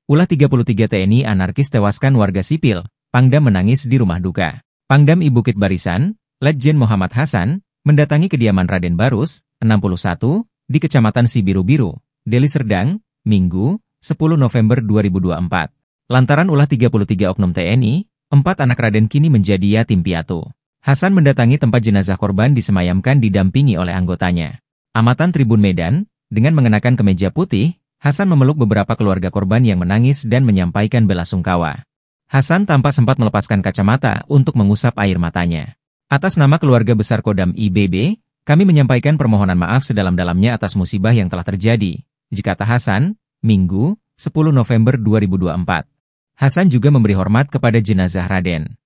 Ulah 33 TNI anarkis tewaskan warga sipil, Pangdam menangis di rumah duka. Pangdam I Bukit Barisan, Letjen Muhammad Hasan, mendatangi kediaman Raden Barus, 61, di Kecamatan Sibiru-Biru, Deli Serdang, Minggu, 10 November 2024. Lantaran ulah 33 oknum TNI, 4 anak Raden kini menjadi yatim piatu. Hasan mendatangi tempat jenazah korban disemayamkan didampingi oleh anggotanya. Amatan Tribun Medan, dengan mengenakan kemeja putih, Hasan memeluk beberapa keluarga korban yang menangis dan menyampaikan belasungkawa. Hasan tampak sempat melepaskan kacamata untuk mengusap air matanya. Atas nama keluarga besar Kodam IBB, kami menyampaikan permohonan maaf sedalam-dalamnya atas musibah yang telah terjadi, kata Hasan, Minggu, 10 November 2024. Hasan juga memberi hormat kepada jenazah Raden.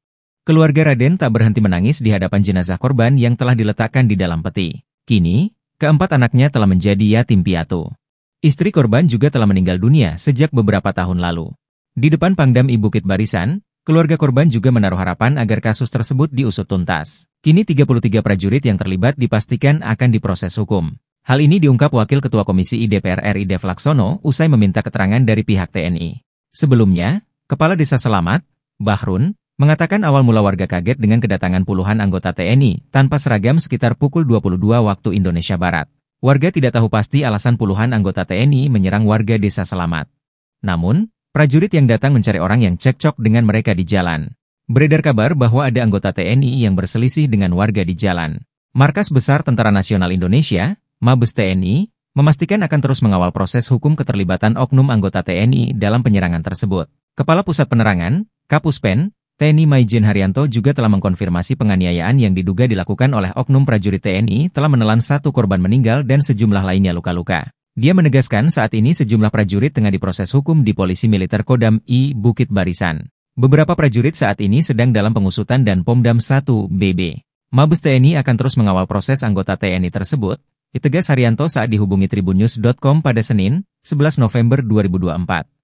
Keluarga Raden tak berhenti menangis di hadapan jenazah korban yang telah diletakkan di dalam peti. Kini, keempat anaknya telah menjadi yatim piatu. Istri korban juga telah meninggal dunia sejak beberapa tahun lalu. Di depan Pangdam I Bukit Barisan, keluarga korban juga menaruh harapan agar kasus tersebut diusut tuntas. Kini 33 prajurit yang terlibat dipastikan akan diproses hukum. Hal ini diungkap Wakil Ketua Komisi I DPR RI Dev Laksono usai meminta keterangan dari pihak TNI. Sebelumnya, Kepala Desa Selamat, Bahrun, mengatakan awal mula warga kaget dengan kedatangan puluhan anggota TNI tanpa seragam sekitar pukul 22 waktu Indonesia Barat. Warga tidak tahu pasti alasan puluhan anggota TNI menyerang warga Desa Selamat. Namun, prajurit yang datang mencari orang yang cekcok dengan mereka di jalan. Beredar kabar bahwa ada anggota TNI yang berselisih dengan warga di jalan. Markas Besar Tentara Nasional Indonesia, Mabes TNI, memastikan akan terus mengawal proses hukum keterlibatan oknum anggota TNI dalam penyerangan tersebut. Kepala Pusat Penerangan, Kapuspen, TNI Maijen Haryanto juga telah mengkonfirmasi penganiayaan yang diduga dilakukan oleh oknum prajurit TNI telah menelan 1 korban meninggal dan sejumlah lainnya luka-luka. Dia menegaskan saat ini sejumlah prajurit tengah diproses hukum di Polisi Militer Kodam I Bukit Barisan. Beberapa prajurit saat ini sedang dalam pengusutan dan Pomdam 1 BB. Mabes TNI akan terus mengawal proses anggota TNI tersebut, ditegas Haryanto saat dihubungi tribunnews.com pada Senin, 11 November 2024.